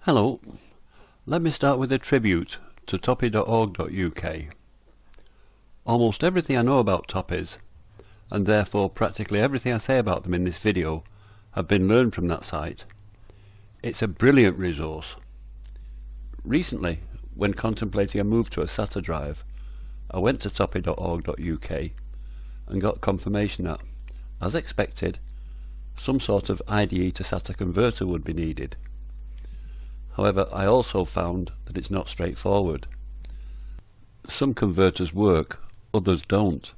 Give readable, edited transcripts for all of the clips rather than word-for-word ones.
Hello, let me start with a tribute to Toppy.org.uk. Almost everything I know about Toppys, and therefore practically everything I say about them in this video, have been learned from that site. It's a brilliant resource. Recently, when contemplating a move to a SATA drive, I went to Toppy.org.uk and got confirmation that, as expected, some sort of IDE to SATA converter would be needed. However, I also found that it's not straightforward. Some converters work, others don't,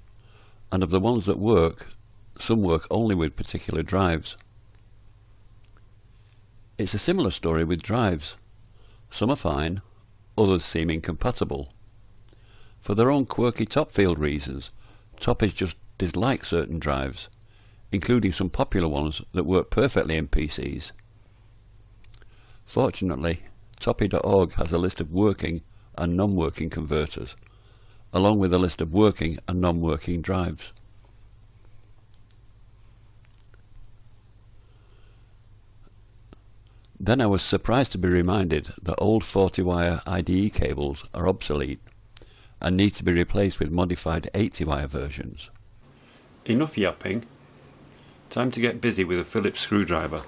and of the ones that work, some work only with particular drives. It's a similar story with drives. Some are fine, others seem incompatible. For their own quirky top field reasons, Toppys just dislike certain drives, including some popular ones that work perfectly in PCs. Fortunately, Toppy.org has a list of working and non-working converters, along with a list of working and non-working drives. Then I was surprised to be reminded that old 40-wire IDE cables are obsolete and need to be replaced with modified 80-wire versions. Enough yapping, time to get busy with a Phillips screwdriver.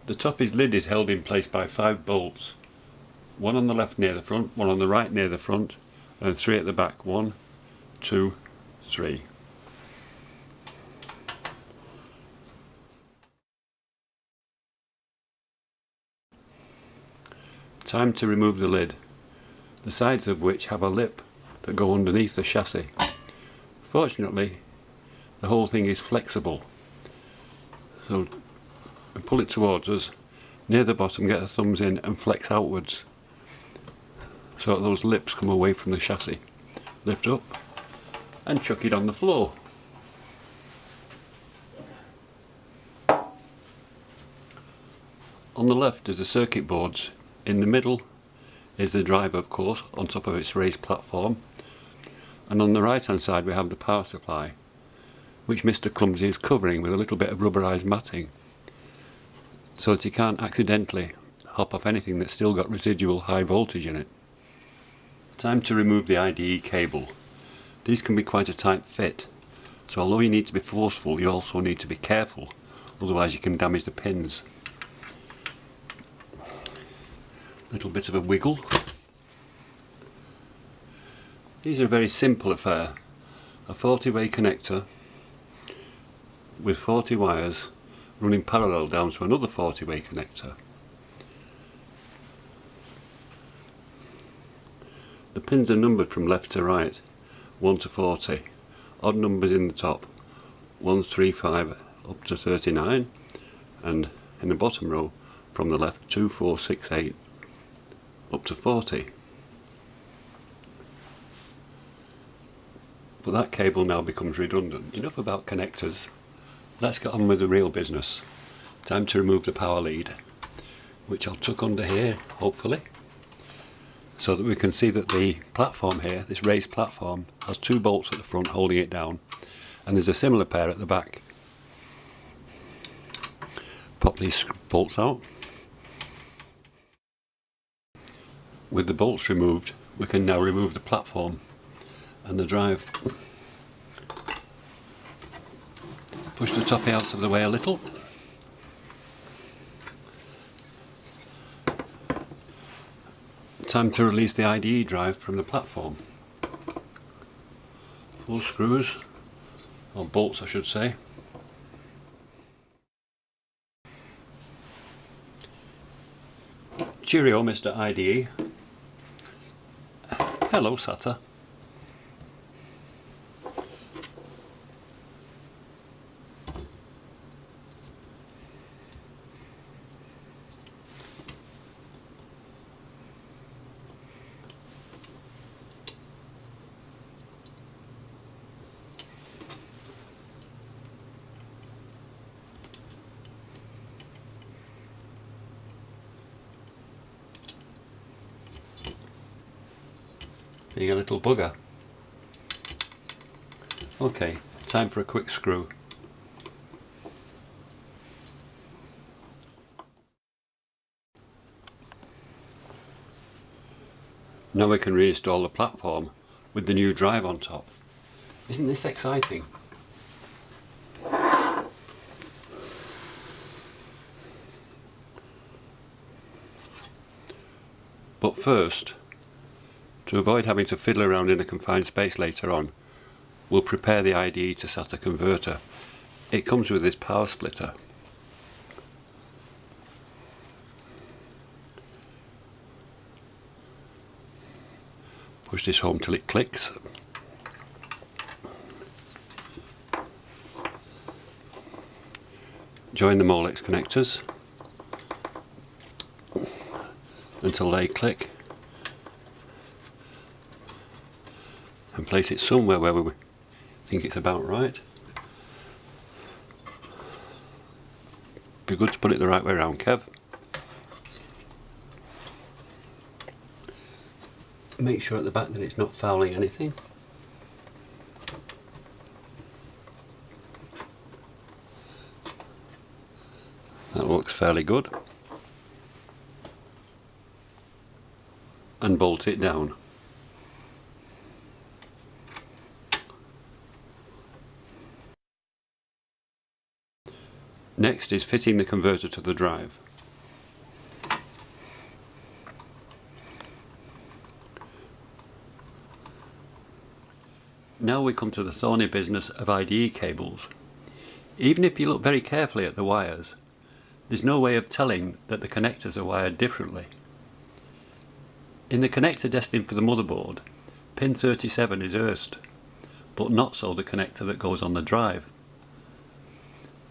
The Toppy's lid is held in place by 5 bolts, one on the left near the front, one on the right near the front, and 3 at the back. 1, 2, 3. Time to remove the lid, the sides of which have a lip that go underneath the chassis. Fortunately, the whole thing is flexible, so we pull it towards us, near the bottom get the thumbs in and flex outwards so that those lips come away from the chassis. Lift up and chuck it on the floor. On the left is the circuit boards, in the middle is the drive, of course, on top of its raised platform, and on the right hand side we have the power supply, which Mr. Clumsy is covering with a little bit of rubberized matting, so that you can't accidentally hop off anything that's still got residual high voltage in it. Time to remove the IDE cable. These can be quite a tight fit, so although you need to be forceful, you also need to be careful, otherwise you can damage the pins. Little bit of a wiggle. These are a very simple affair. A 40-way connector with 40 wires running parallel down to another 40-way connector. The pins are numbered from left to right, 1 to 40, odd numbers in the top, 1, 3, 5 up to 39, and in the bottom row from the left 2, 4, 6, 8 up to 40. But that cable now becomes redundant. Enough about connectors. Let's get on with the real business. Time to remove the power lead, which I'll tuck under here, hopefully, so that we can see that the platform here, this raised platform, has 2 bolts at the front holding it down, and there's a similar pair at the back. Pop these bolts out. With the bolts removed, we can now remove the platform and the drive. Push the Toppy out of the way a little. Time to release the IDE drive from the platform. Pull screws, or bolts I should say. Cheerio, Mr. IDE. Hello, Sata. Being a little bugger. Okay, time for a quick screw. Now we can reinstall the platform with the new drive on top. Isn't this exciting? But first, to avoid having to fiddle around in a confined space later on, we'll prepare the IDE to SATA converter. It comes with this power splitter. Push this home till it clicks. Join the Molex connectors until they click, and place it somewhere where we think it's about right. Be good to put it the right way around, Kev. Make sure at the back that it's not fouling anything. That looks fairly good. And bolt it down. Next is fitting the converter to the drive. Now we come to the thorny business of IDE cables. Even if you look very carefully at the wires, there's no way of telling that the connectors are wired differently. In the connector destined for the motherboard, pin 37 is earthed, but not so the connector that goes on the drive.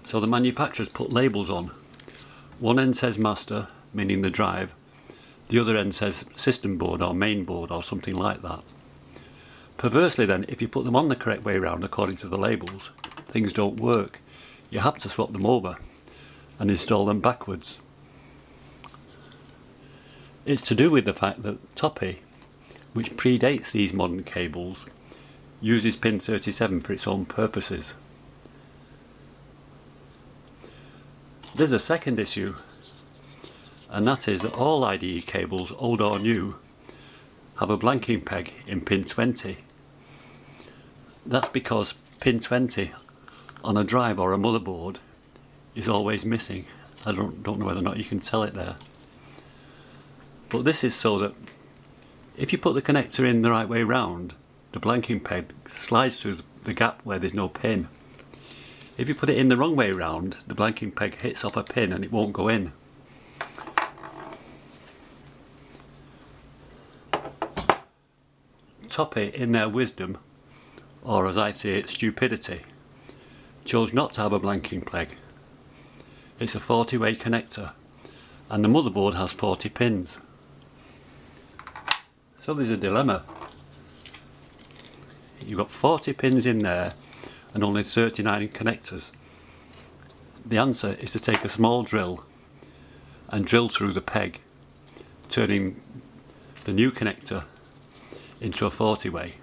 So the manufacturers put labels on. One end says master, meaning the drive, the other end says system board or main board or something like that. Perversely then, if you put them on the correct way round according to the labels, things don't work. You have to swap them over and install them backwards. It's to do with the fact that Toppy, which predates these modern cables, uses pin 37 for its own purposes. There's a second issue, and that is that all IDE cables, old or new, have a blanking peg in pin 20. That's because pin 20 on a drive or a motherboard is always missing. I don't know whether or not you can tell it there. But this is so that if you put the connector in the right way round, the blanking peg slides through the gap where there's no pin. If you put it in the wrong way round, the blanking peg hits off a pin and it won't go in. Toppy, in their wisdom, or as I say it, stupidity, chose not to have a blanking peg. It's a 40-way connector, and the motherboard has 40 pins. So there's a dilemma. You've got 40 pins in there and only 39 connectors. The answer is to take a small drill and drill through the peg, turning the new connector into a 40-way.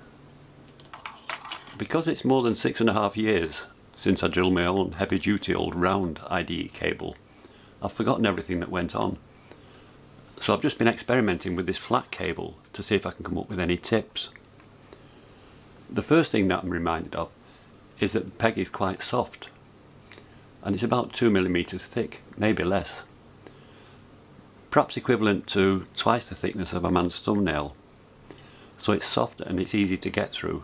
Because it's more than 6.5 years since I drilled my own heavy-duty old round IDE cable, I've forgotten everything that went on. So I've just been experimenting with this flat cable to see if I can come up with any tips. The first thing that I'm reminded of is that the peg is quite soft, and it's about 2mm thick, maybe less. Perhaps equivalent to twice the thickness of a man's thumbnail. So it's soft and it's easy to get through.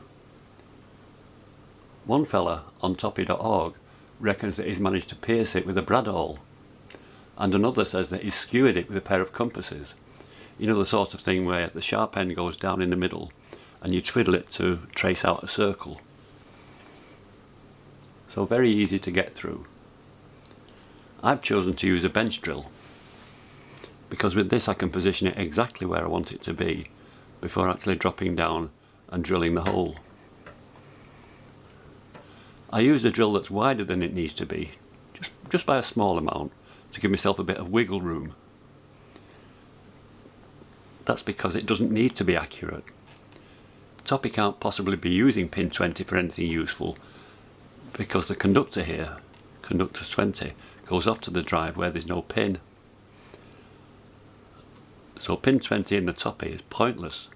One fella on Toppy.org reckons that he's managed to pierce it with a brad awl, and another says that he's skewered it with a pair of compasses. You know, the sort of thing where the sharp end goes down in the middle and you twiddle it to trace out a circle. So very easy to get through. I've chosen to use a bench drill because with this I can position it exactly where I want it to be before actually dropping down and drilling the hole. I use a drill that's wider than it needs to be, just by a small amount, to give myself a bit of wiggle room. That's because it doesn't need to be accurate. Toppy can't possibly be using pin 20 for anything useful because the conductor here, conductor 20, goes off to the drive where there's no pin. So pin 20 in the Toppy is pointless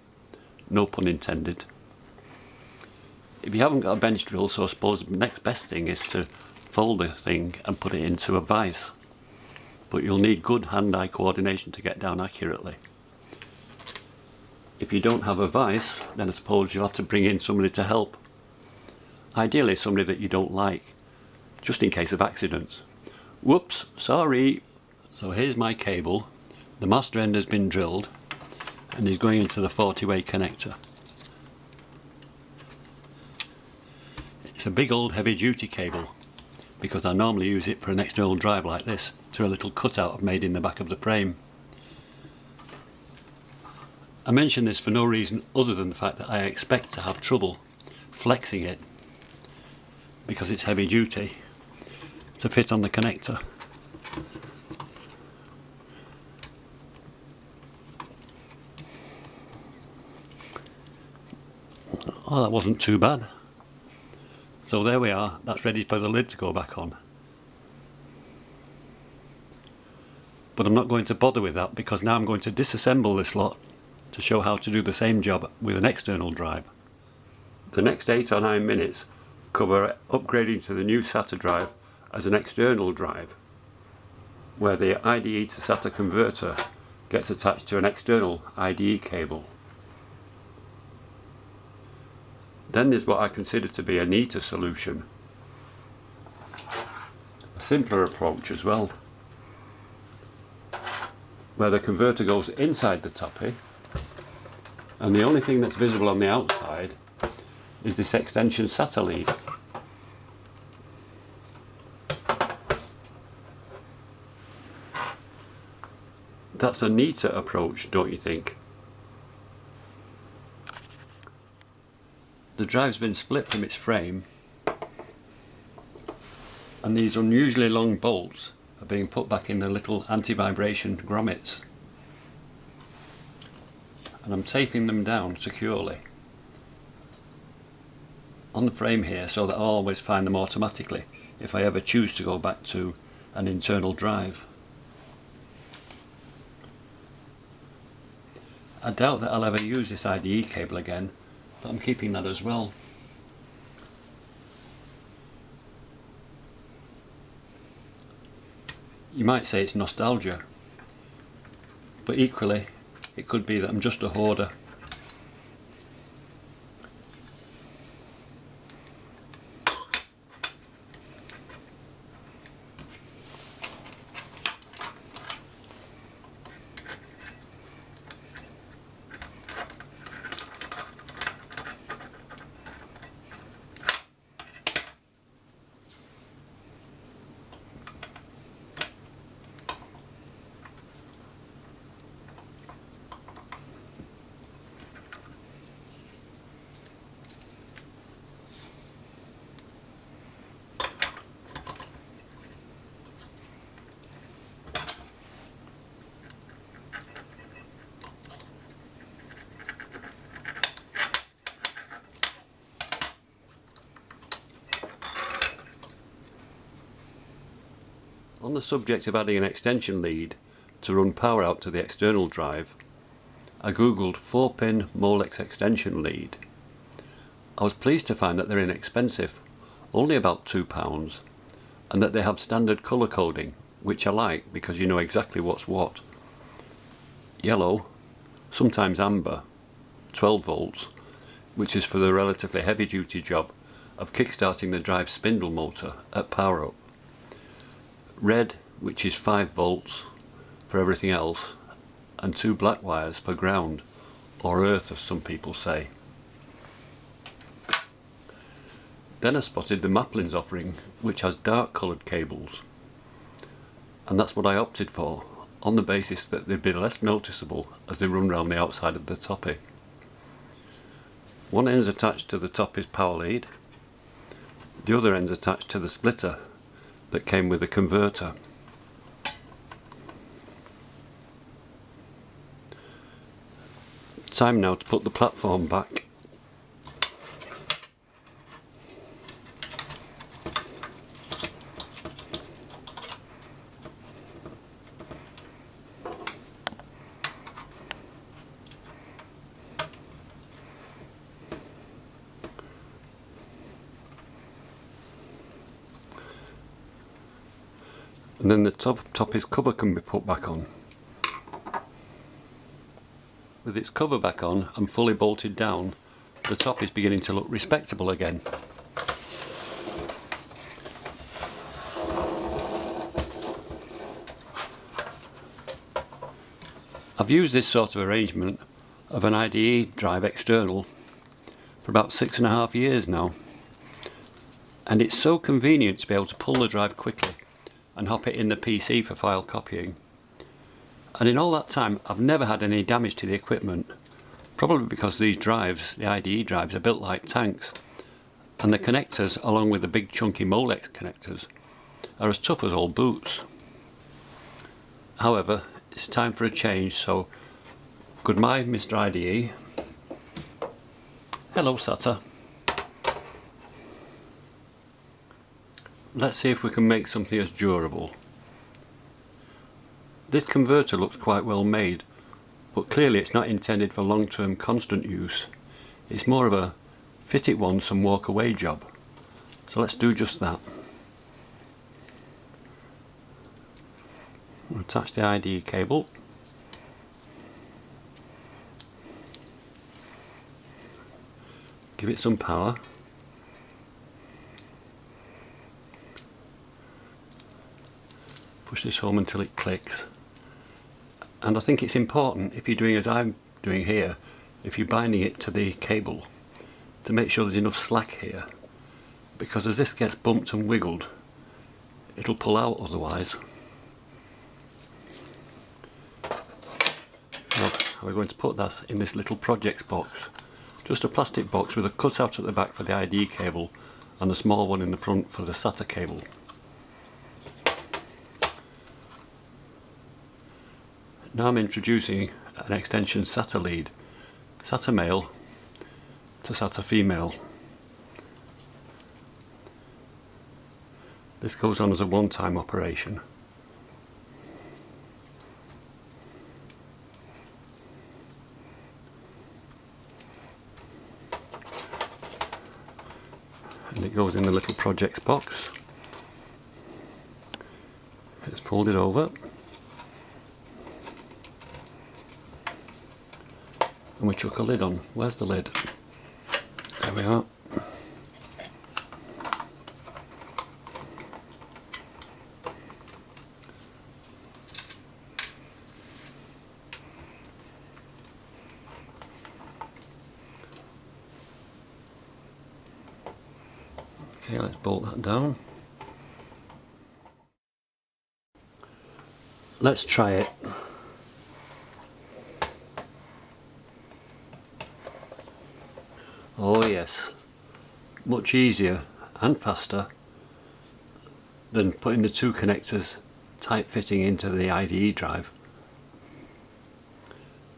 no pun intended. If you haven't got a bench drill, so I suppose the next best thing is to fold the thing and put it into a vise. But you'll need good hand-eye coordination to get down accurately. If you don't have a vise, then I suppose you'll have to bring in somebody to help. Ideally somebody that you don't like, just in case of accidents. Whoops, sorry. So here's my cable. The master end has been drilled and is going into the 40-way connector. It's a big old heavy duty cable because I normally use it for an external drive like this, through a little cutout I've made in the back of the frame. I mention this for no reason other than the fact that I expect to have trouble flexing it, because it's heavy duty, to fit on the connector. Oh, that wasn't too bad. So there we are, that's ready for the lid to go back on. But I'm not going to bother with that because now I'm going to disassemble this lot to show how to do the same job with an external drive. The next 8 or 9 minutes cover upgrading to the new Sata drive as an external drive, where the IDE to Sata converter gets attached to an external IDE cable. Then there's what I consider to be a neater solution, a simpler approach as well, where the converter goes inside the Toppy and the only thing that's visible on the outside is this extension Sata lead. That's a neater approach, don't you think? The drive's been split from its frame and these unusually long bolts are being put back in the little anti-vibration grommets, and I'm taping them down securely on the frame here so that I'll always find them automatically if I ever choose to go back to an internal drive. I doubt that I'll ever use this IDE cable again, but I'm keeping that as well. You might say it's nostalgia, but equally it could be that I'm just a hoarder. On the subject of adding an extension lead to run power out to the external drive, I googled 4-pin Molex extension lead. I was pleased to find that they're inexpensive, only about £2, and that they have standard colour coding, which I like because you know exactly what's what. Yellow, sometimes amber, 12 volts, which is for the relatively heavy duty job of kickstarting the drive spindle motor at power up. Red, which is 5 volts for everything else, and 2 black wires for ground, or earth as some people say. Then I spotted the Maplin's offering, which has dark coloured cables, and that's what I opted for, on the basis that they'd be less noticeable as they run round the outside of the Toppy. One end's attached to the Toppy's power lead, the other end's attached to the splitter that came with the converter. Time now to put the platform back. and then the Toppy's cover can be put back on. With its cover back on and fully bolted down, the top is beginning to look respectable again. I've used this sort of arrangement of an IDE drive external for about 6.5 years now, and it's so convenient to be able to pull the drive quickly and hop it in the PC for file copying. And in all that time I've never had any damage to the equipment, probably because these drives, the IDE drives, are built like tanks, and the connectors, along with the big chunky Molex connectors, are as tough as old boots. However, it's time for a change, so goodbye Mr. IDE. Hello Sata. Let's see if we can make something as durable. This converter looks quite well made, but clearly it's not intended for long-term constant use. It's more of a fit it once and walk away job. So let's do just that. Attach the IDE cable. Give it some power. Push this home until it clicks. And I think it's important, if you're doing as I'm doing here, if you're binding it to the cable, to make sure there's enough slack here, because as this gets bumped and wiggled, it'll pull out otherwise. Now, we're going to put that in this little projects box. Just a plastic box with a cutout at the back for the IDE cable and a small one in the front for the SATA cable. Now I'm introducing an extension SATA lead, SATA male to SATA female. This goes on as a one-time operation. And it goes in the little projects box. It's folded over. And we chuck a lid on. Where's the lid? There we are. Okay, let's bolt that down. Let's try it. Oh yes, much easier and faster than putting the two connectors tight fitting into the IDE drive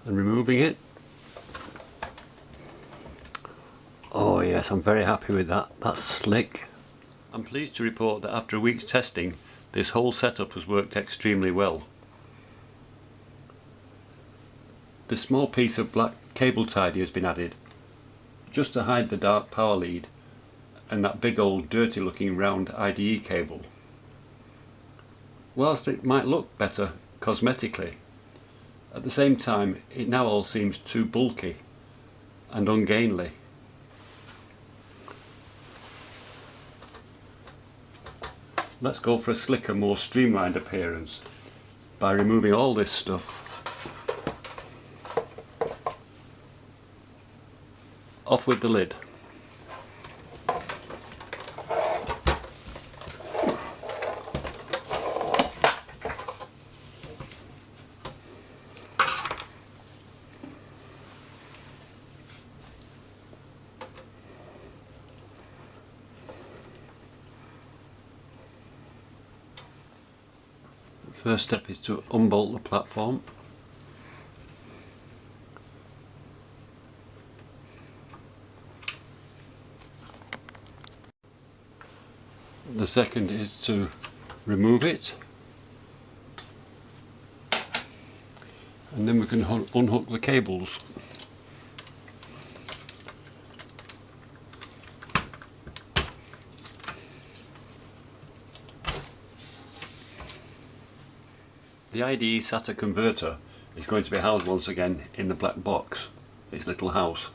and removing it. Oh yes, I'm very happy with that. That's slick. I'm pleased to report that after a week's testing, this whole setup has worked extremely well. This small piece of black cable tidy has been added, just to hide the dark power lead and that big old dirty looking round IDE cable. Whilst it might look better cosmetically, at the same time it now all seems too bulky and ungainly. Let's go for a slicker, more streamlined appearance by removing all this stuff off with the lid. The first step is to unbolt the platform. The second is to remove it, and then we can unhook the cables. The IDE SATA converter is going to be housed once again in the black box, its little house,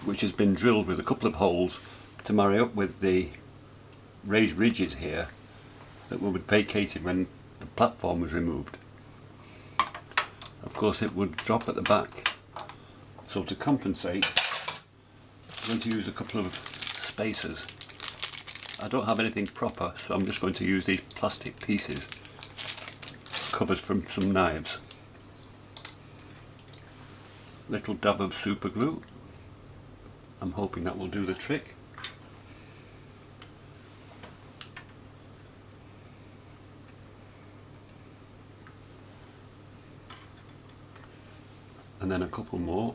which has been drilled with a couple of holes to marry up with the raised ridges here that were vacated when the platform was removed. Of course it would drop at the back, so to compensate I'm going to use a couple of spacers. I don't have anything proper, so I'm just going to use these plastic pieces, covers from some knives. Little dab of super glue. I'm hoping that will do the trick. And then a couple more.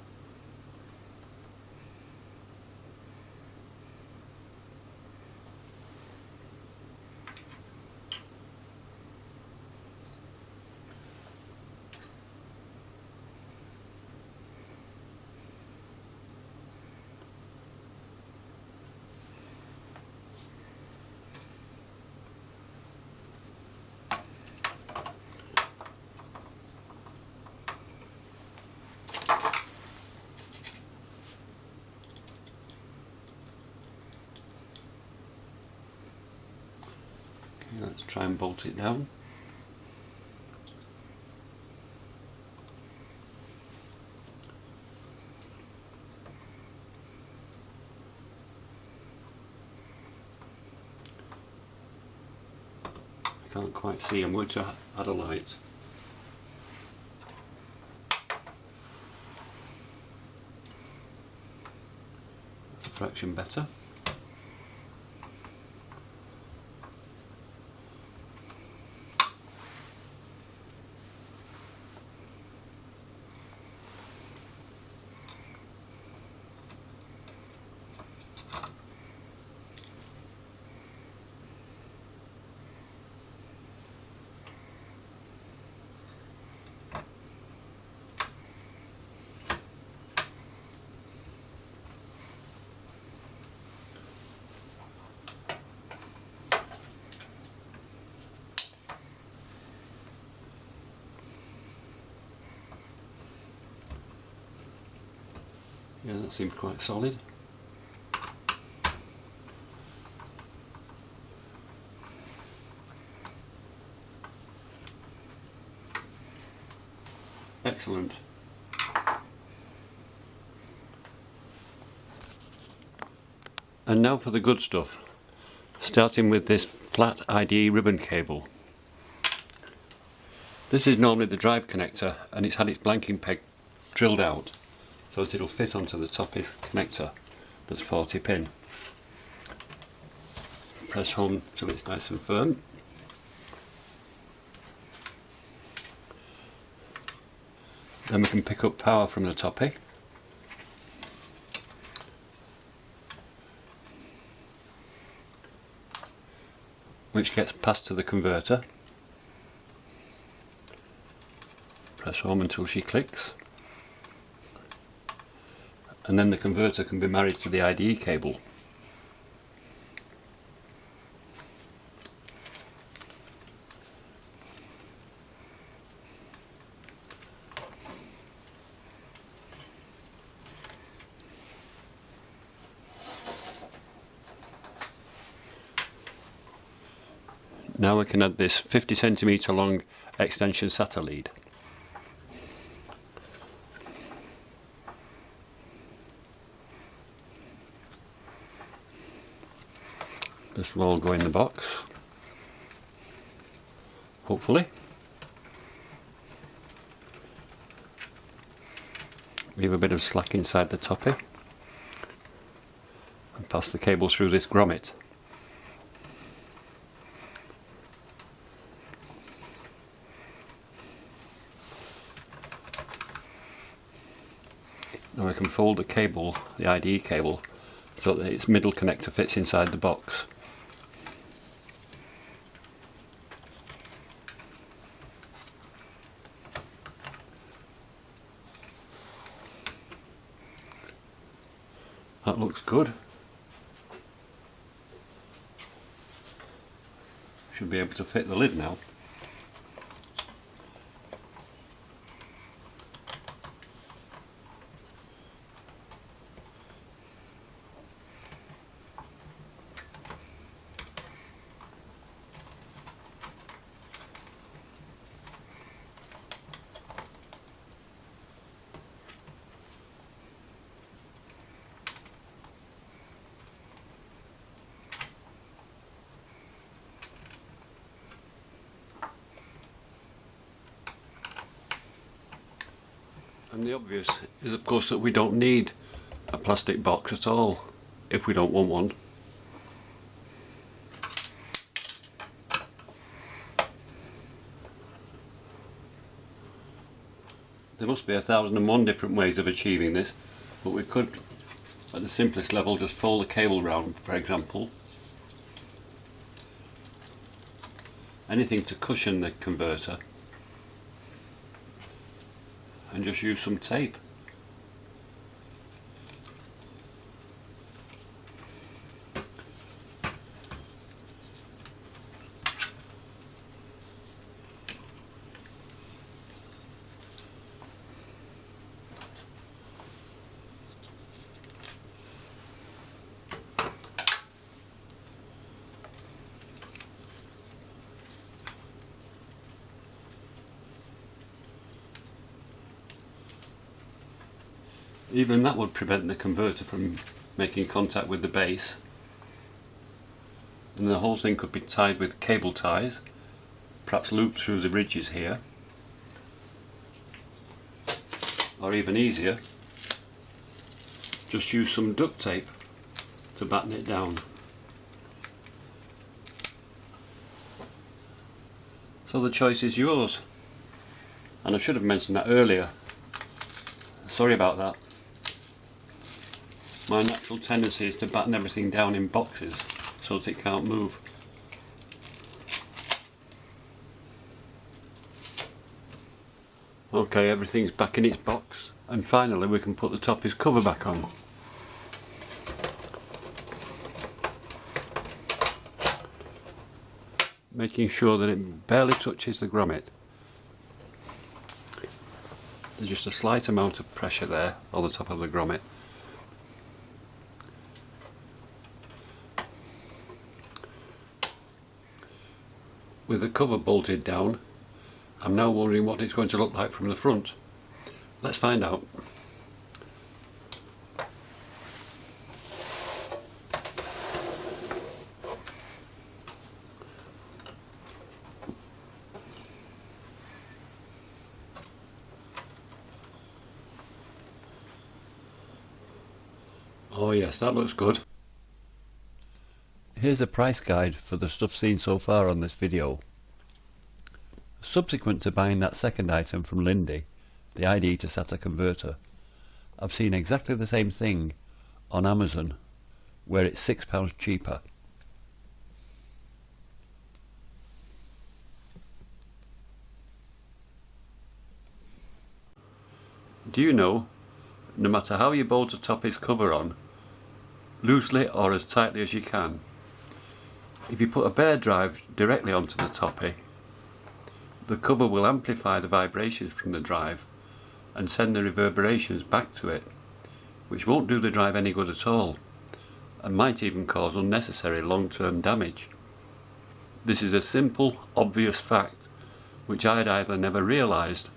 Let's try and bolt it down. I can't quite see, I'm going to add a light. That's a fraction better. Yeah, that seems quite solid. Excellent. And now for the good stuff, starting with this flat IDE ribbon cable. This is normally the drive connector, and it's had its blanking peg drilled out so that it'll fit onto the Toppy connector that's 40 pin. Press home till it's nice and firm. Then we can pick up power from the Toppy. Which gets passed to the converter. Press home until she clicks. And then the converter can be married to the IDE cable. Now we can add this 50 centimeter long extension SATA lead. This will all go in the box, hopefully. Leave a bit of slack inside the Toppy and pass the cable through this grommet. Now I can fold the cable, the IDE cable, so that its middle connector fits inside the box. That looks good. Should be able to fit the lid now. And the obvious is of course that we don't need a plastic box at all if we don't want one. There must be 1001 different ways of achieving this, but we could at the simplest level just fold the cable round, for example. Anything to cushion the converter, and just use some tape. Even that would prevent the converter from making contact with the base, and the whole thing could be tied with cable ties, perhaps looped through the ridges here, or even easier, just use some duct tape to batten it down. So the choice is yours, and I should have mentioned that earlier, sorry about that. My natural tendency is to batten everything down in boxes so that it can't move. Okay, everything's back in its box, and finally we can put the Toppy's cover back on. Making sure that it barely touches the grommet. There's just a slight amount of pressure there on the top of the grommet. With the cover bolted down, I'm now wondering what it's going to look like from the front. Let's find out. Oh yes, that looks good. Here's a price guide for the stuff seen so far on this video. Subsequent to buying that second item from Lindy, the ID to SATA converter, I've seen exactly the same thing on Amazon where it's £6 cheaper. Do you know, no matter how you bolt a Toppy's cover on, loosely or as tightly as you can, if you put a bare drive directly onto the Toppy, the cover will amplify the vibrations from the drive and send the reverberations back to it, which won't do the drive any good at all and might even cause unnecessary long-term damage. This is a simple, obvious fact which I'd either never realised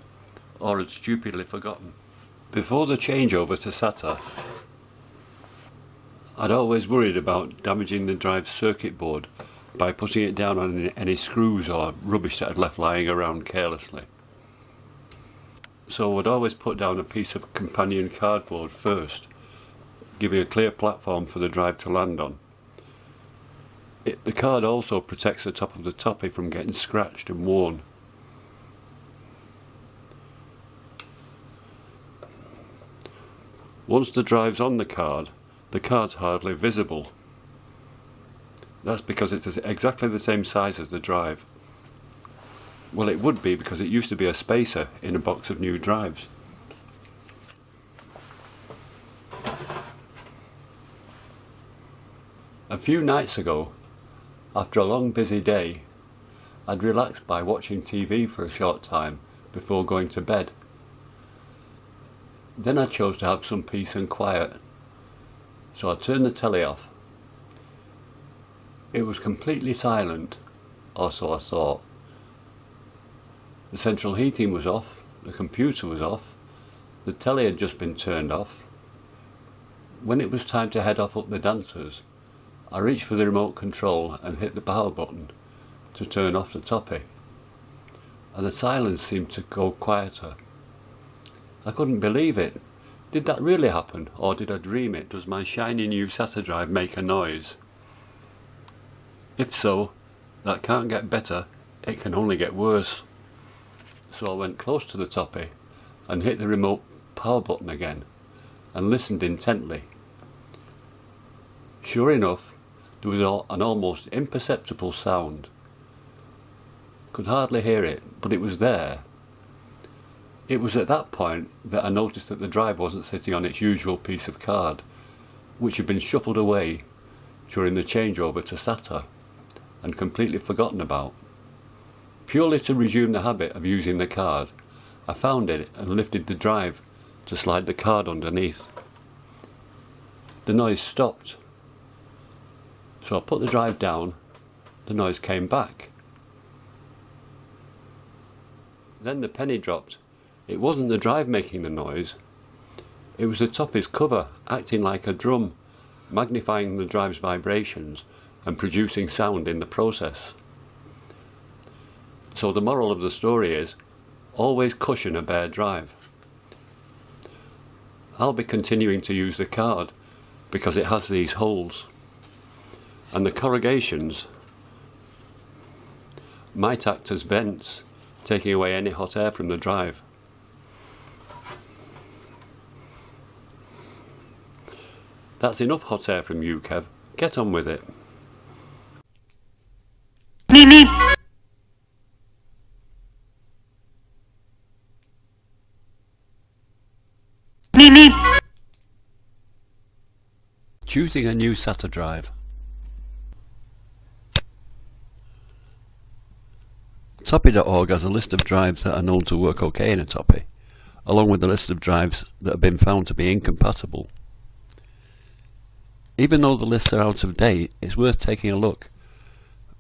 or had stupidly forgotten. Before the changeover to SATA, I'd always worried about damaging the drive's circuit board by putting it down on any screws or rubbish that I'd left lying around carelessly. So I'd always put down a piece of companion cardboard first, giving a clear platform for the drive to land on. The card also protects the top of the Toppy from getting scratched and worn. Once the drive's on the card's hardly visible. That's because it's exactly the same size as the drive. Well, it would be because it used to be a spacer in a box of new drives. A few nights ago, after a long busy day, I'd relaxed by watching TV for a short time before going to bed. Then I chose to have some peace and quiet, so I turned the telly off. It was completely silent, or so I thought. The central heating was off, the computer was off, the telly had just been turned off. When it was time to head off up the dancers, I reached for the remote control and hit the power button to turn off the Toppy, and the silence seemed to go quieter. I couldn't believe it. Did that really happen, or did I dream it? Does my shiny new Sata drive make a noise? If so, that can't get better, it can only get worse. So I went close to the Toppy and hit the remote power button again and listened intently. Sure enough, there was an almost imperceptible sound. Could hardly hear it, but it was there. It was at that point that I noticed that the drive wasn't sitting on its usual piece of card, which had been shuffled away during the changeover to Sata and completely forgotten about. Purely to resume the habit of using the card, I found it and lifted the drive to slide the card underneath. The noise stopped. So I put the drive down, the noise came back. Then the penny dropped. It wasn't the drive making the noise, it was the Toppy's cover acting like a drum, magnifying the drive's vibrations and producing sound in the process. So the moral of the story is, always cushion a bare drive. I'll be continuing to use the card because it has these holes, and the corrugations might act as vents, taking away any hot air from the drive. That's enough hot air from you, Kev. Get on with it. Choosing a new Sata drive. Toppy.org has a list of drives that are known to work okay in a Toppy, along with a list of drives that have been found to be incompatible. Even though the lists are out of date, it's worth taking a look,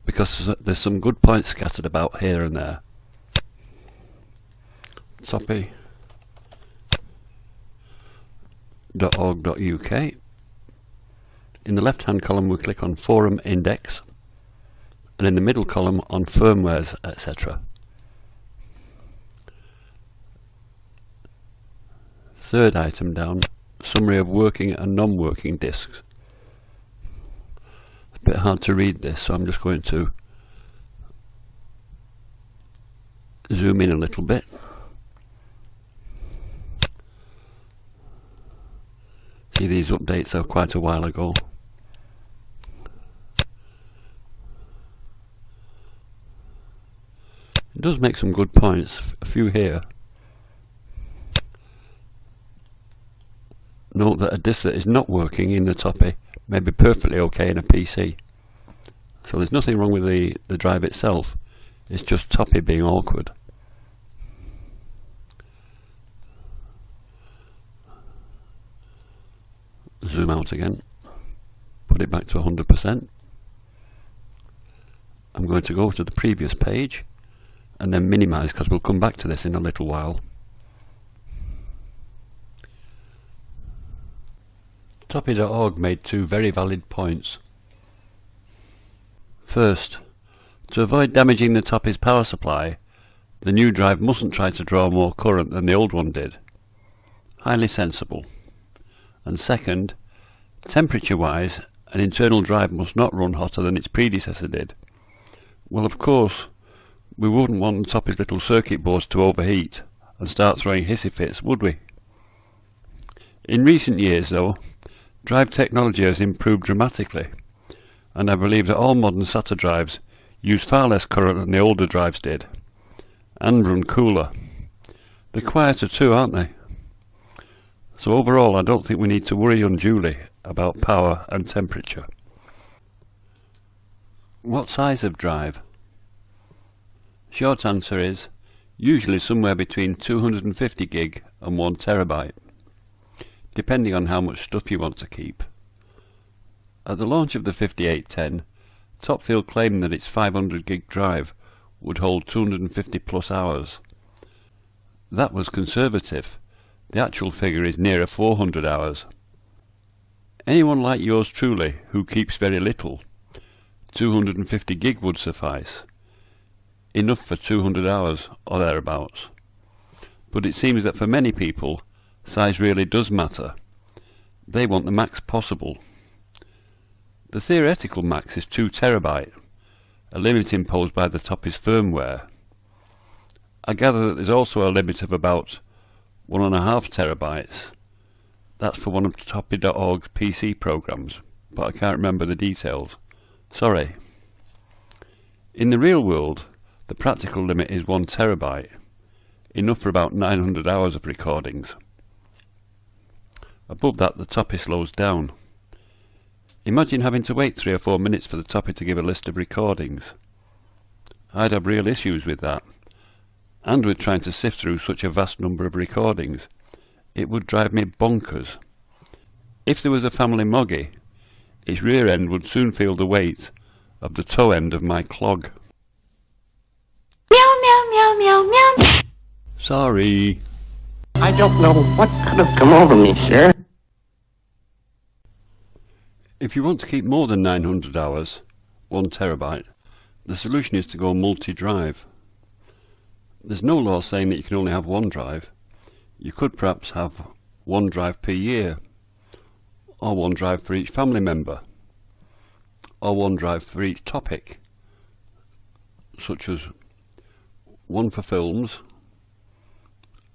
because there's some good points scattered about here and there. Toppy.org.uk. In the left hand column we click on Forum Index, and in the middle column on Firmwares, etc. Third item down, Summary of working and non-working disks. It's a bit hard to read this, so I'm just going to zoom in a little bit. See, these updates are quite a while ago. It does make some good points, a few here. Note that a disk that is not working in the Toppy may be perfectly okay in a PC. So there's nothing wrong with the drive itself, it's just Toppy being awkward. Zoom out again, put it back to 100%. I'm going to go to the previous page and then minimize, because we'll come back to this in a little while. Toppy.org made two very valid points. First, to avoid damaging the Toppy's power supply, the new drive mustn't try to draw more current than the old one did. Highly sensible. And second, temperature wise, an internal drive must not run hotter than its predecessor did. Well, of course, we wouldn't want the Toppy's little circuit boards to overheat and start throwing hissy fits, would we? In recent years though, drive technology has improved dramatically, and I believe that all modern SATA drives use far less current than the older drives did, and run cooler. They're quieter too, aren't they? So overall I don't think we need to worry unduly about power and temperature. What size of drive? Short answer is usually somewhere between 250 gig and 1 terabyte, depending on how much stuff you want to keep. At the launch of the 5810, Topfield claimed that its 500 gig drive would hold 250 plus hours. That was conservative. The actual figure is nearer 400 hours. Anyone like yours truly who keeps very little, 250 gig would suffice. Enough for 200 hours or thereabouts. but it seems that for many people size really does matter. They want the max possible. The theoretical max is 2 TB, a limit imposed by the Toppy's firmware. I gather that there's also a limit of about 1.5 TB. That's for one of Toppy.org's PC programs, but I can't remember the details. Sorry. In the real world, the practical limit is 1 TB, enough for about 900 hours of recordings. Above that, the Toppy slows down. Imagine having to wait 3 or 4 minutes for the Toppy to give a list of recordings. I'd have real issues with that, and with trying to sift through such a vast number of recordings. It would drive me bonkers. If there was a family moggy, its rear end would soon feel the weight of the toe end of my clog. Meow, meow, meow, meow, meow. Sorry. I don't know what could have come over me, sir. If you want to keep more than 900 hours, 1 TB, the solution is to go multi-drive. There's no law saying that you can only have one drive. You could perhaps have one drive per year, or one drive for each family member, or one drive for each topic, such as one for films,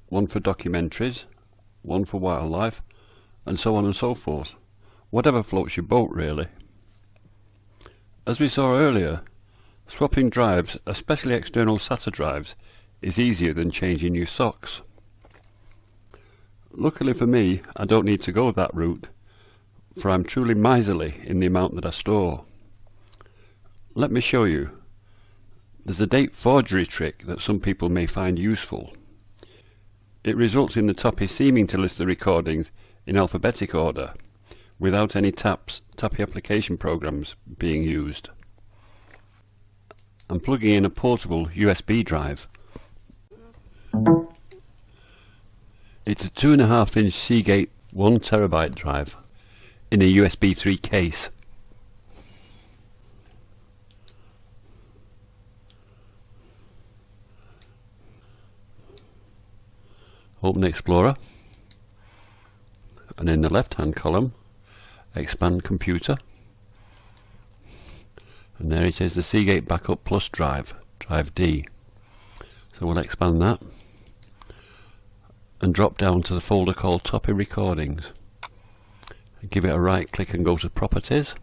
one for documentaries, one for wildlife, and so on and so forth. Whatever floats your boat, really. As we saw earlier, swapping drives, especially external SATA drives, is easier than changing your socks. Luckily for me, I don't need to go that route, for I'm truly miserly in the amount that I store. Let me show you. There's a date forgery trick that some people may find useful. It results in the Toppy seeming to list the recordings in alphabetic order, without any Toppy application programs being used. I'm plugging in a portable USB drive. It's a 2.5-inch Seagate 1 TB drive in a USB 3 case. Open Explorer, and in the left hand column expand computer, and there it is, the Seagate Backup Plus drive, drive D. So we'll expand that and drop down to the folder called Toppy Recordings. Give it a right click and go to Properties,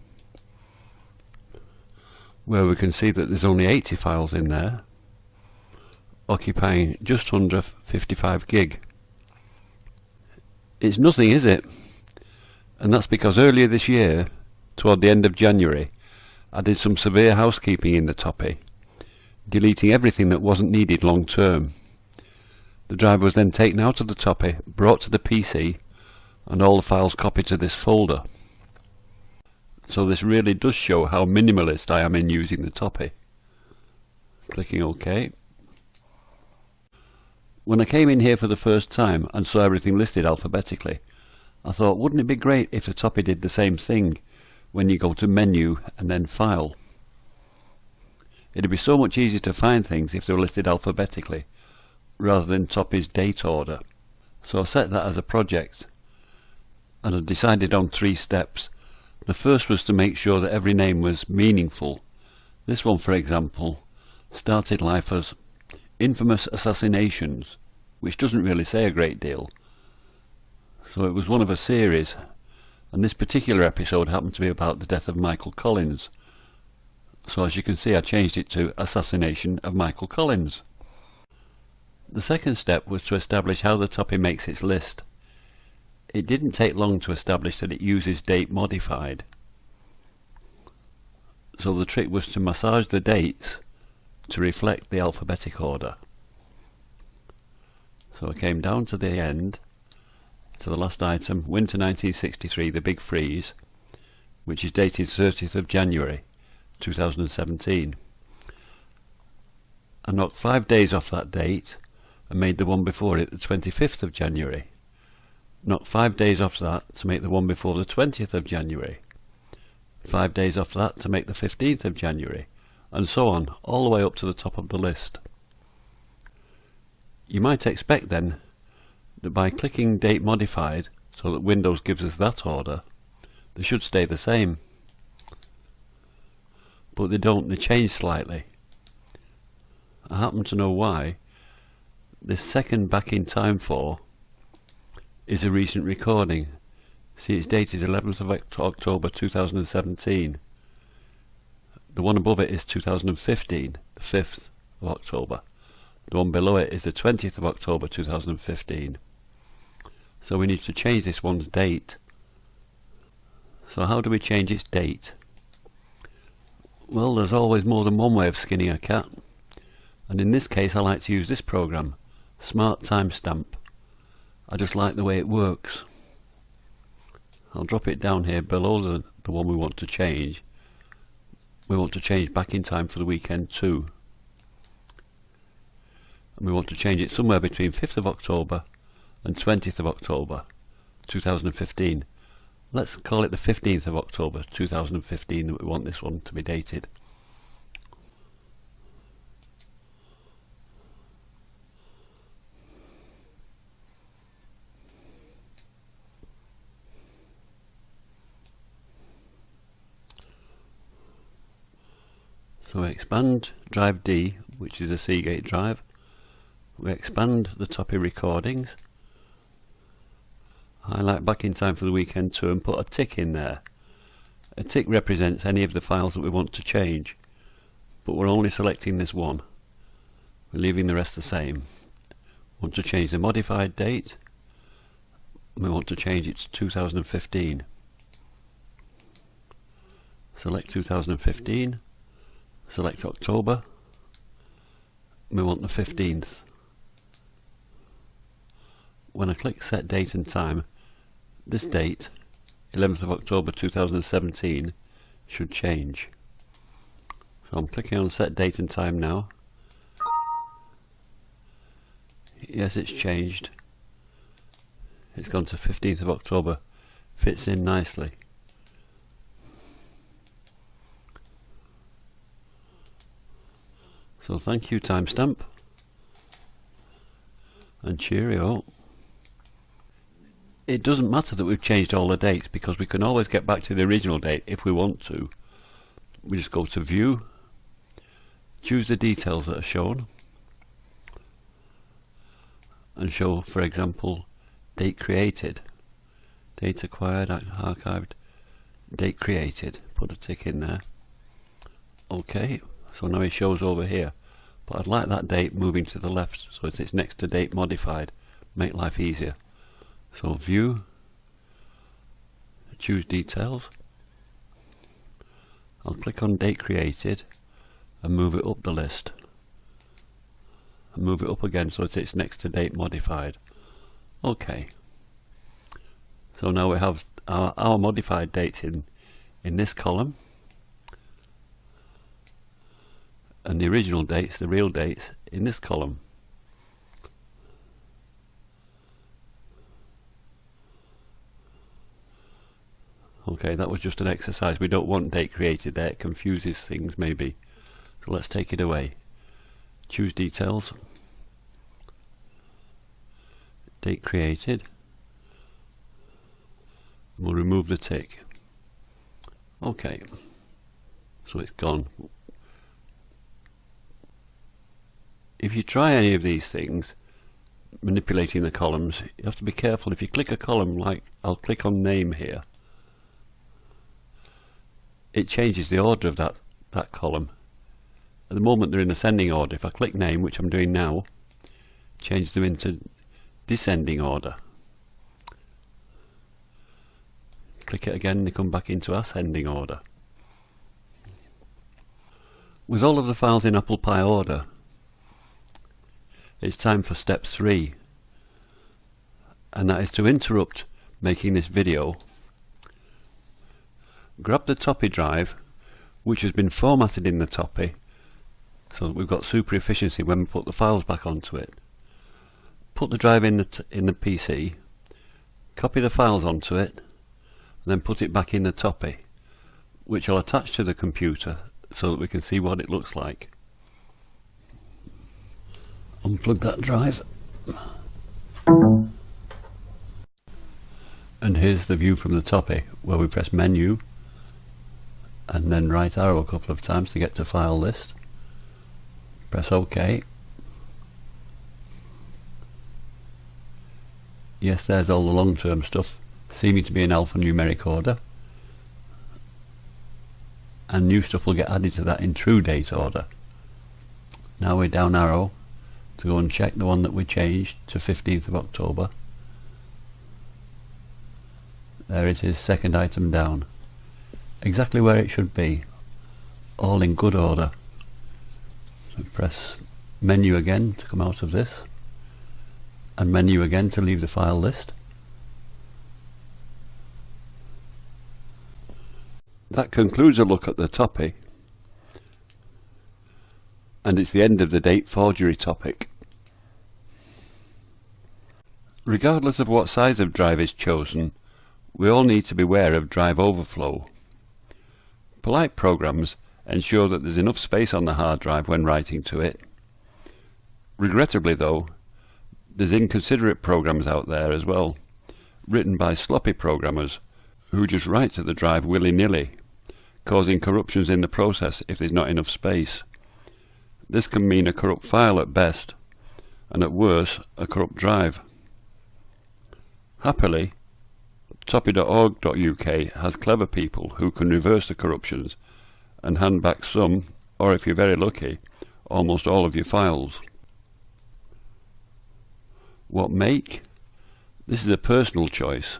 where we can see that there's only 80 files in there, occupying just under 55 gig. It's nothing, is it? And that's because earlier this year, toward the end of January, I did some severe housekeeping in the Toppy, deleting everything that wasn't needed long term. The drive was then taken out of the Toppy, brought to the PC, and all the files copied to this folder. So this really does show how minimalist I am in using the Toppy. Clicking OK. When I came in here for the first time and saw everything listed alphabetically, I thought, wouldn't it be great if the Toppy did the same thing when you go to Menu and then File? It'd be so much easier to find things if they were listed alphabetically, rather than Toppy's date order. So I set that as a project, and I decided on 3 steps. The first was to make sure that every name was meaningful. This one, for example, started life as Infamous Assassinations, which doesn't really say a great deal. So it was one of a series, and this particular episode happened to be about the death of Michael Collins. So as you can see, I changed it to Assassination of Michael Collins. The second step was to establish how the Toppy makes its list. It didn't take long to establish that it uses date modified. So the trick was to massage the dates to reflect the alphabetic order. So I came down to the end, to the last item, Winter 1963, the Big Freeze, which is dated 30th of January 2017. I knocked 5 days off that date and made the one before it the 25th of January. Knocked 5 days off that to make the one before the 20th of January. 5 days off that to make the 15th of January, and so on, all the way up to the top of the list. You might expect then that by clicking date modified, so that Windows gives us that order, they should stay the same. But they don't, they change slightly. I happen to know why. This second back in time for is a recent recording. See, it's dated 11th of October 2017. The one above it is 2015, the 5th of October. The one below it is the 20th of October 2015. So we need to change this one's date. So how do we change its date? Well, there's always more than one way of skinning a cat. And in this case I like to use this program, Smart Timestamp. I just like the way it works. I'll drop it down here below the one we want to change. We want to change back in time for the weekend too. And we want to change it somewhere between 5th of October and 20th of October 2015. Let's call it the 15th of October 2015 that we want this one to be dated. So we expand drive D, which is a Seagate drive. We expand the Toppy recordings, highlight back in time for the weekend too, and put a tick in there. A tick represents any of the files that we want to change, but we're only selecting this one. We're leaving the rest the same. We want to change the modified date, and we want to change it to 2015. Select 2015. Select October. We want the 15th. When I click set date and time, this date, 11th of October 2017, should change. So I'm clicking on set date and time now. Yes, it's changed. It's gone to 15th of October. Fits in nicely. So thank you, timestamp, and cheerio. It doesn't matter that we've changed all the dates, because we can always get back to the original date if we want to. We just go to View, choose the details that are shown, and show, for example, date created, date acquired, archived, date created. Put a tick in there. OK. So now it shows over here, but I'd like that date moving to the left so it's next to date modified. Make life easier. So View, choose details. I'll click on date created and move it up the list. And move it up again so it's next to date modified. OK. So now we have our modified dates in this column. And the original dates, the real dates, in this column. Okay, that was just an exercise. We don't want date created there, it confuses things maybe. So let's take it away. Choose details. Date created. We'll remove the tick. Okay, so it's gone. If you try any of these things, manipulating the columns, you have to be careful. If you click a column, like I'll click on name here, it changes the order of that column. At the moment they're in ascending order. If I click name, which I'm doing now, change them into descending order. Click it again, they come back into ascending order. With all of the files in apple pie order, it's time for step 3, and that is to interrupt making this video. Grab the Toppy drive, which has been formatted in the Toppy so that we've got super efficiency when we put the files back onto it. Put the drive in the PC, copy the files onto it, and then put it back in the Toppy, which I'll attach to the computer so that we can see what it looks like. Unplug that drive. And here's the view from the Toppy, where we press menu and then right arrow a couple of times to get to file list. Press OK. Yes, there's all the long-term stuff, seeming to be in alphanumeric order, and new stuff will get added to that in true date order. Now we're down arrow to go and check the one that we changed to 15th of October. There it is, second item down. Exactly where it should be, all in good order. So press menu again to come out of this, and menu again to leave the file list. That concludes a look at the Toppy, and it's the end of the date forgery topic. Regardless of what size of drive is chosen, we all need to beware of drive overflow. Polite programs ensure that there's enough space on the hard drive when writing to it. Regrettably though, there's inconsiderate programs out there as well, written by sloppy programmers who just write to the drive willy-nilly, causing corruptions in the process if there's not enough space. This can mean a corrupt file at best, and at worst, a corrupt drive. Happily, Toppy.org.uk has clever people who can reverse the corruptions and hand back some, or if you're very lucky, almost all of your files. What make? This is a personal choice.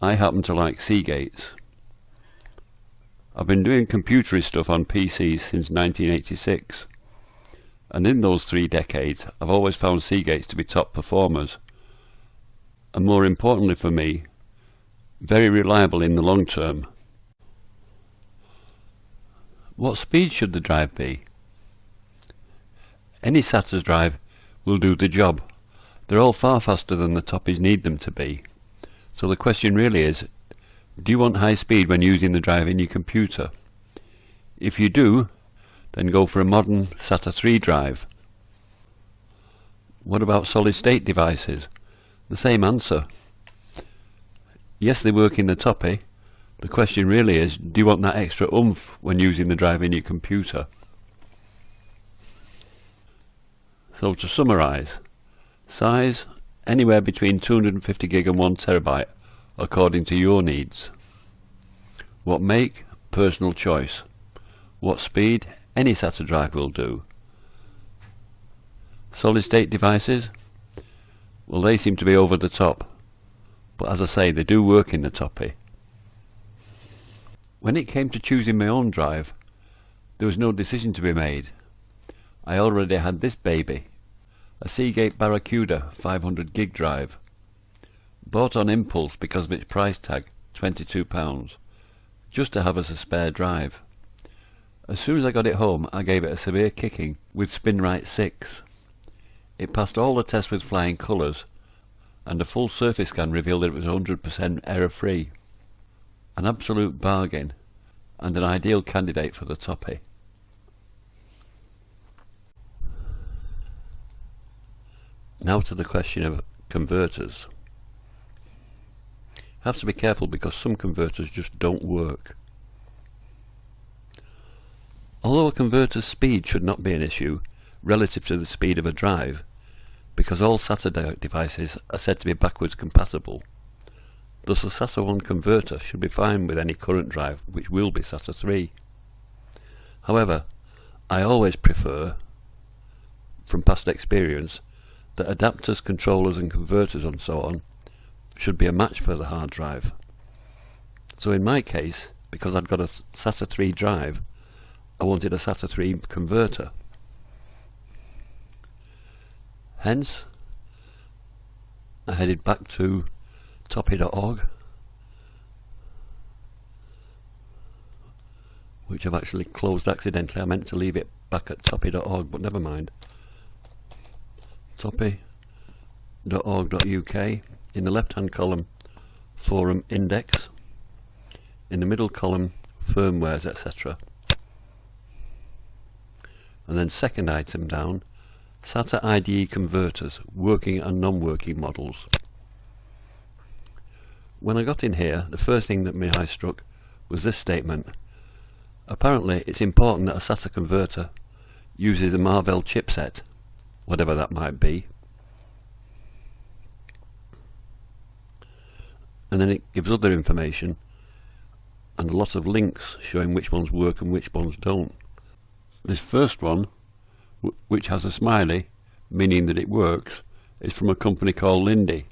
I happen to like Seagates. I've been doing computery stuff on PCs since 1986, and in those 3 decades I've always found Seagates to be top performers, and more importantly for me, very reliable in the long term. What speed should the drive be? Any SATA drive will do the job. They're all far faster than the Toppys need them to be. So the question really is, do you want high speed when using the drive in your computer? If you do, then go for a modern SATA 3 drive. What about solid state devices? The same answer. Yes, they work in the Toppy. The question really is, do you want that extra oomph when using the drive in your computer? So to summarise, size anywhere between 250 gig and 1 terabyte according to your needs. What make? Personal choice. What speed? Any SATA drive will do. Solid state devices? Well, they seem to be over the top, but as I say, they do work in the Toppy. When it came to choosing my own drive, there was no decision to be made. I already had this baby, a Seagate Barracuda 500 gig drive, bought on impulse because of its price tag, £22, just to have as a spare drive. As soon as I got it home, I gave it a severe kicking with SpinRite 6. It passed all the tests with flying colours, and a full surface scan revealed that it was 100% error-free. An absolute bargain, and an ideal candidate for the Toppy. Now to the question of converters. Have to be careful because some converters just don't work. Although a converter's speed should not be an issue relative to the speed of a drive, because all SATA devices are said to be backwards compatible, thus a SATA 1 converter should be fine with any current drive, which will be SATA 3. However, I always prefer, from past experience, that adapters, controllers and converters and so on should be a match for the hard drive. So in my case, because I'd got a SATA 3 drive, I wanted a SATA 3 converter. Hence, I headed back to Toppy.org, which I've actually closed accidentally. I meant to leave it back at Toppy.org, but never mind. Toppy.org.uk, in the left hand column forum index, in the middle column firmwares, etc. And then second item down, SATA IDE converters, working and non-working models. When I got in here, the first thing that my eye struck was this statement. Apparently it's important that a SATA converter uses a Marvell chipset, whatever that might be. And then it gives other information and a lot of links showing which ones work and which ones don't. This first one, which has a smiley meaning that it works, is from a company called Lindy.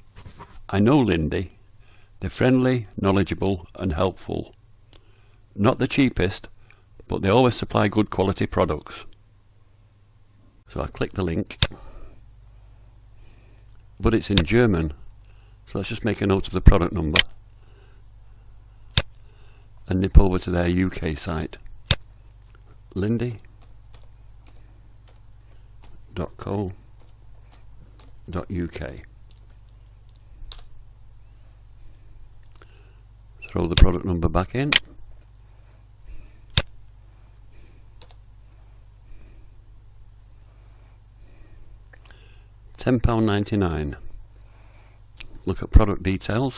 I know Lindy. They're friendly, knowledgeable and helpful. Not the cheapest, but they always supply good quality products. So I click the link, but it's in German, so let's just make a note of the product number and nip over to their UK site, lindy.co.uk. Throw the product number back in. £10.99. Look at product details,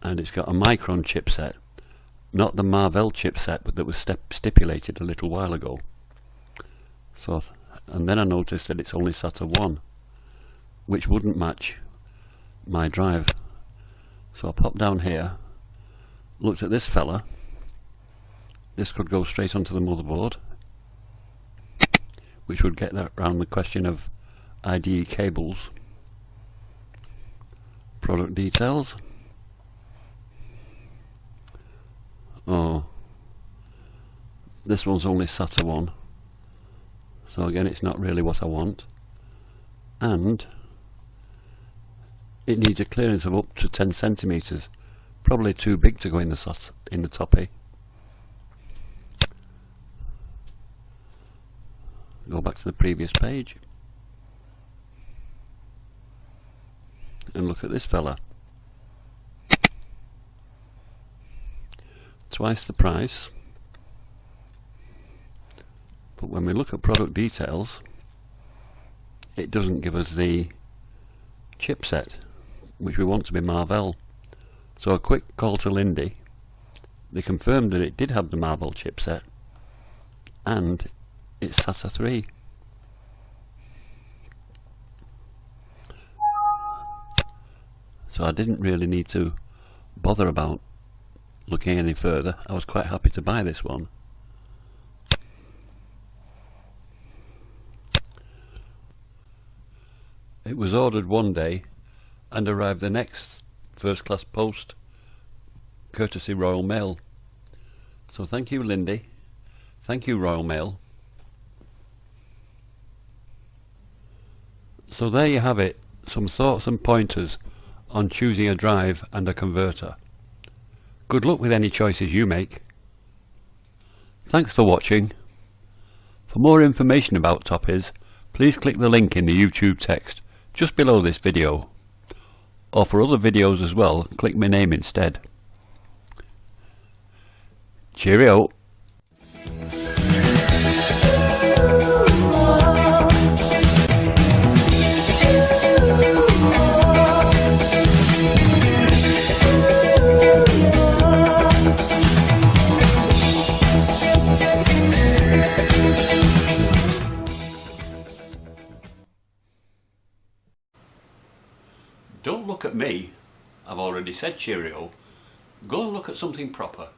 and it's got a Micron chipset, not the Marvell chipset, but that was stipulated a little while ago. So, and then I noticed that it's only SATA 1, which wouldn't match my drive. So I popped down here, looked at this fella. This could go straight onto the motherboard, which would get around the question of IDE cables. Product details. Oh, this one's only SATA 1, so again it's not really what I want, and it needs a clearance of up to 10 centimeters, probably too big to go in the Toppy. Go back to the previous page and look at this fella. Twice the price, but when we look at product details, it doesn't give us the chipset, which we want to be Marvell. So a quick call to Lindy. They confirmed that it did have the Marvell chipset and it's SATA 3. So I didn't really need to bother about looking any further. I was quite happy to buy this one. It was ordered one day and arrived the next, first class post, courtesy Royal Mail. So thank you, Lindy. Thank you, Royal Mail. So there you have it, some thoughts and pointers on choosing a drive and a converter. Good luck with any choices you make. Thanks for watching. For more information about Toppys, please click the link in the YouTube text just below this video. Or for other videos as well, click my name instead. Cheerio! Don't look at me, I've already said cheerio. Go and look at something proper.